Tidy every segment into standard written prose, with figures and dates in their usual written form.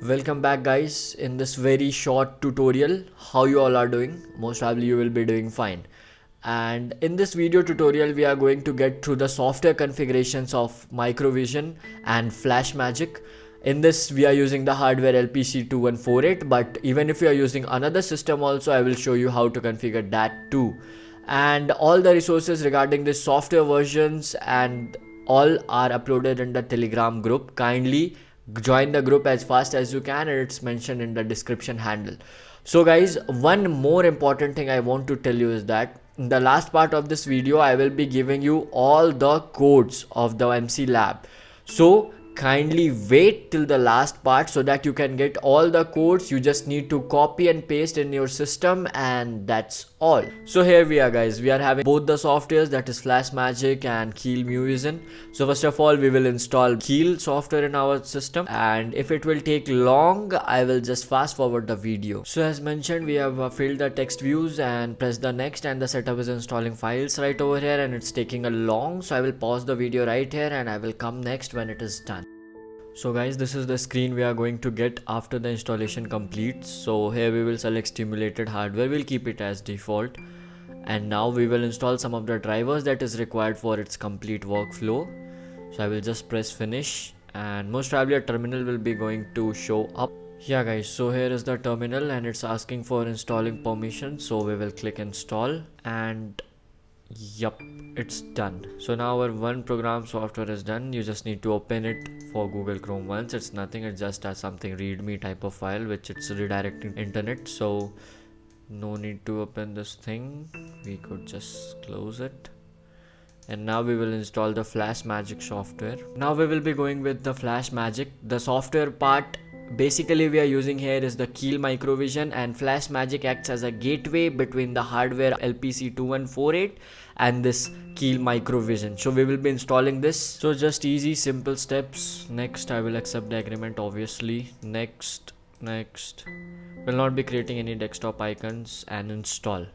Welcome back guys in this very short tutorial. How you all are doing? Most probably you will be doing fine. And in this video tutorial we are going to get through the software configurations of Microvision and FlashMagic. In this we are using the hardware LPC2148, but even if you are using another system also, I will show you how to configure that too. And all the resources regarding this software versions and all are uploaded in the Telegram group. Kindly join the group as fast as you can, and it's mentioned in the description handle. So guys, one more important thing I want to tell you is that in the last part of this video I will be giving you all the codes of the MC Lab. So kindly wait till the last part so that you can get all the codes. You just need to copy and paste in your system, and that's all. So here we are guys, we are having both the softwares, that is FlashMagic and Keel Muvision. So first of all we will install Keel software in our system, and if it will take long I will just fast forward the video. So as mentioned, we have filled the text views and press the next, and the setup is installing files right over here and it's taking a long, so I will pause the video right here and I will come next when it is done. So guys, this is the screen we are going to get after the installation completes. So here we will select stimulated hardware, we'll keep it as default, and now we will install some of the drivers that is required for its complete workflow. So I will just press finish, and most probably a terminal will be going to show up. Yeah guys, so here is the terminal and it's asking for installing permission, so we will click install, and yup, it's done. So now our one program software is done. You just need to open it for Google Chrome once. It's nothing, it's just a something readme type of file which it's redirecting internet, so no need to open this thing, we could just close it. And now we will install the FlashMagic software. Now we will be going with the FlashMagic. The software part basically we are using here is the Keel Microvision, and FlashMagic acts as a gateway between the hardware LPC2148 and this Keel Microvision. So we will be installing this. So just easy simple steps. Next, I will accept the agreement obviously. Next, will not be creating any desktop icons, and install.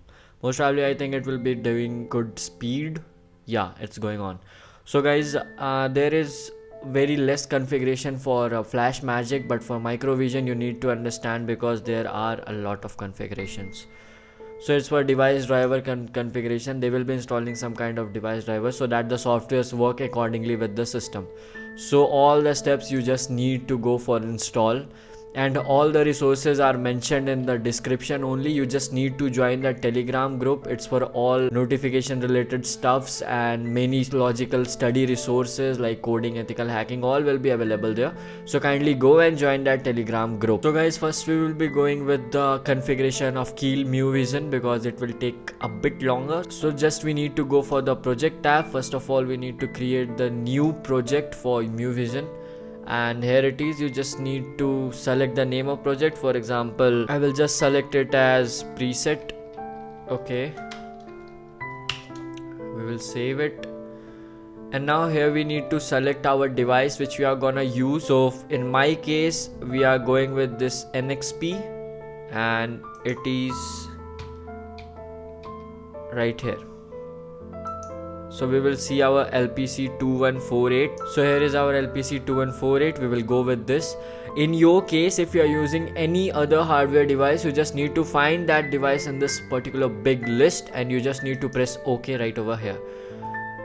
Most probably I think it will be doing good speed. Yeah, it's going on. So guys, there is very less configuration for FlashMagic, but for Microvision you need to understand because there are a lot of configurations. So it's for device driver configuration. They will be installing some kind of device driver so that the softwares work accordingly with the system. So all the steps you just need to go for install, and all the resources are mentioned in the description only. You just need to join the Telegram group. It's for all notification related stuffs, and many logical study resources like coding, ethical hacking, all will be available there. So kindly go and join that Telegram group. So guys, first we will be going with the configuration of Keel Muvision because it will take a bit longer. So just we need to go for the project tab. First of all we need to create the new project for Muvision, and here it is. You just need to select the name of project. For example, I will just select it as preset. Okay, we will save it, and now here we need to select our device which we are gonna use. So in my case we are going with this NXP, and it is right here. So we will see our LPC2148. So here is our LPC2148. We will go with this. In your case, if you are using any other hardware device, you just need to find that device in this particular big list, and you just need to press OK right over here.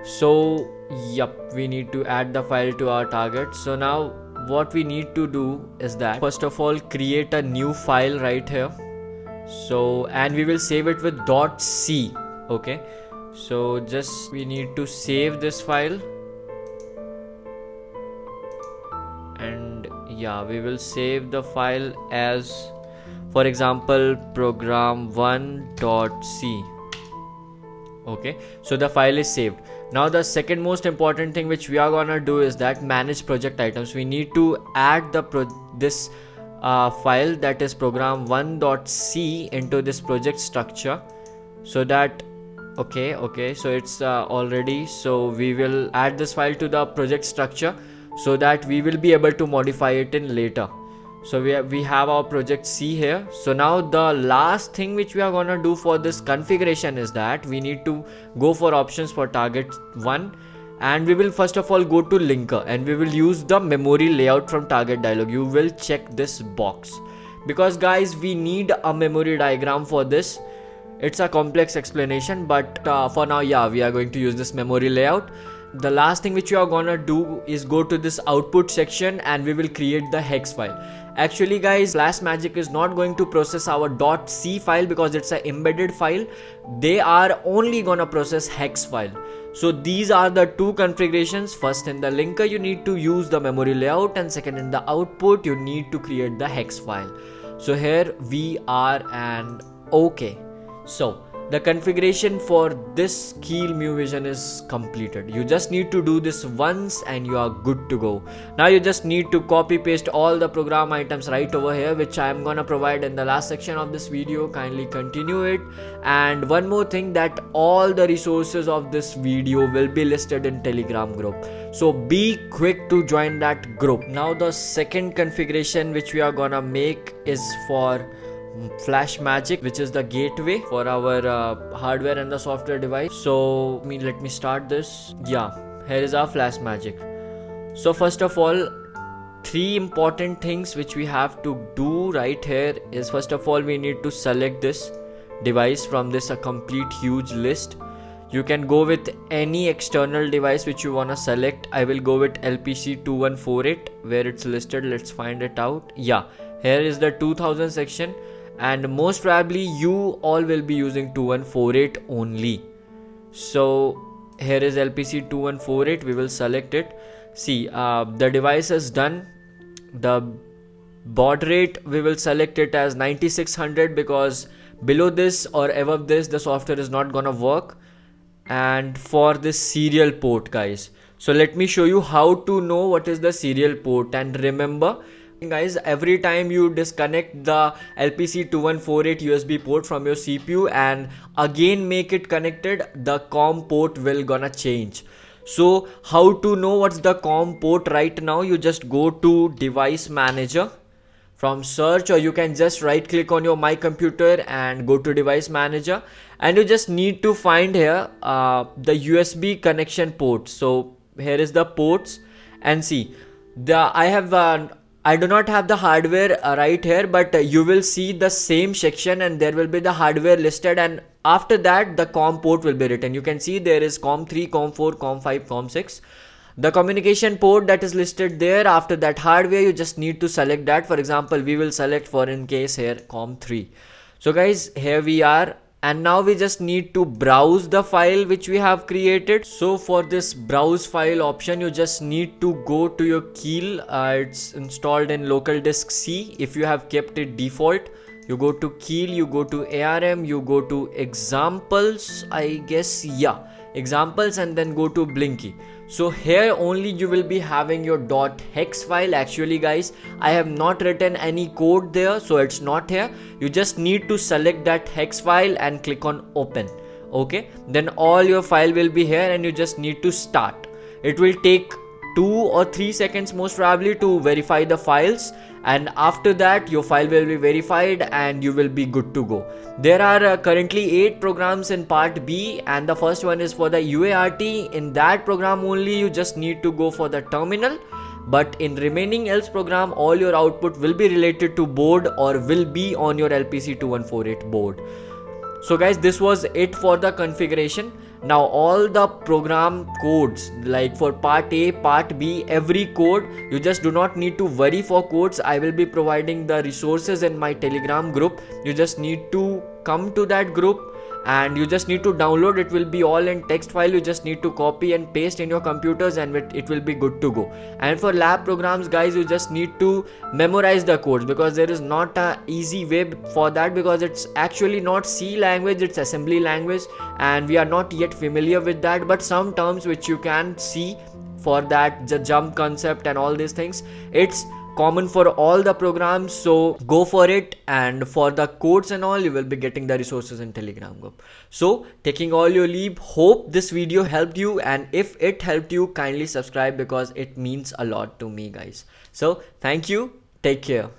So yup, we need to add the file to our target. So now what we need to do is that first of all create a new file right here. So, and we will save it with .c. Okay, so just we need to save this file, and yeah, we will save the file as, for example, program1.c. okay, so the file is saved. Now the second most important thing which we are gonna do is that manage project items. We need to add the this file, that is program1.c, into this project structure, so that okay, so it's already, so we will add this file to the project structure so that we will be able to modify it in later. So we have our project C here. So now the last thing which we are gonna do for this configuration is that we need to go for options for target 1, and we will first of all go to linker and we will use the memory layout from target dialog. You will check this box because guys we need a memory diagram for this. It's a complex explanation, but for now, yeah, we are going to use this memory layout. The last thing which you are gonna do is go to this output section and we will create the hex file. Actually guys, FlashMagic is not going to process our .c file because it's an embedded file. They are only gonna process hex file. So these are the two configurations. First, in the linker you need to use the memory layout, and second, in the output you need to create the hex file. So here we are, and okay. So the configuration for this Keel MuVision is completed. You just need to do this once and you are good to go. Now you just need to copy paste all the program items right over here, which I am gonna provide in the last section of this video. Kindly continue it. And one more thing, that all the resources of this video will be listed in Telegram group. So be quick to join that group. Now the second configuration which we are gonna make is for FlashMagic, which is the gateway for our hardware and the software device. So let me start this. Yeah, here is our FlashMagic. So first of all, three important things which we have to do right here is, first of all, we need to select this device from this a complete huge list. You can go with any external device which you wanna select. I will go with LPC2148 where it's listed. Let's find it out. Yeah, here is the 2000 section. And most probably you all will be using 2148 only. So here is LPC2148. We will select it. See, the device is done. The baud rate, we will select it as 9600 because below this or above this the software is not gonna work. And for this serial port guys, so let me show you how to know what is the serial port. And remember guys, every time you disconnect the LPC2148 USB port from your CPU and again make it connected, the COM port will gonna change. So how to know what's the COM port right now? You just go to device manager from search, or you can just right click on your My Computer and go to device manager, and you just need to find here the USB connection port. So here is the ports, and see, I do not have the hardware right here, but you will see the same section and there will be the hardware listed, and after that the COM port will be written. You can see there is COM3, COM4, COM5, COM6. The communication port that is listed there. After that hardware, you just need to select that. For example, we will select, for in case here, COM3. So guys, here we are. And now we just need to browse the file which we have created. So for this browse file option, you just need to go to your Keel. It's installed in local disk C. If you have kept it default, you go to Keel, you go to ARM, you go to examples, I guess, yeah, examples, and then go to Blinky. So here only you will be having your .hex file. Actually guys, I have not written any code there, so it's not here. You just need to select that hex file and click on open. Okay, then all your file will be here and you just need to start. It will take 2 or 3 seconds most probably to verify the files, and after that your file will be verified and you will be good to go. There are currently 8 programs in part B, and the first one is for the UART. In that program only you just need to go for the terminal, but in remaining else program all your output will be related to board or will be on your LPC2148 board. So guys, this was it for the configuration. Now all the program codes, like for part A, part B, every code, you just do not need to worry for codes. I will be providing the resources in my Telegram group. You just need to come to that group and you just need to download. It will be all in text file. You just need to copy and paste in your computers and it will be good to go. And for lab programs guys, you just need to memorize the codes, because there is not a easy way for that, because it's actually not C language, it's assembly language, and we are not yet familiar with that. But some terms which you can see for that, the jump concept and all these things, it's common for all the programs, so go for it. And for the codes and all, you will be getting the resources in Telegram group. So taking all your leave, hope this video helped you, and if it helped you, kindly subscribe because it means a lot to me guys. So thank you, take care.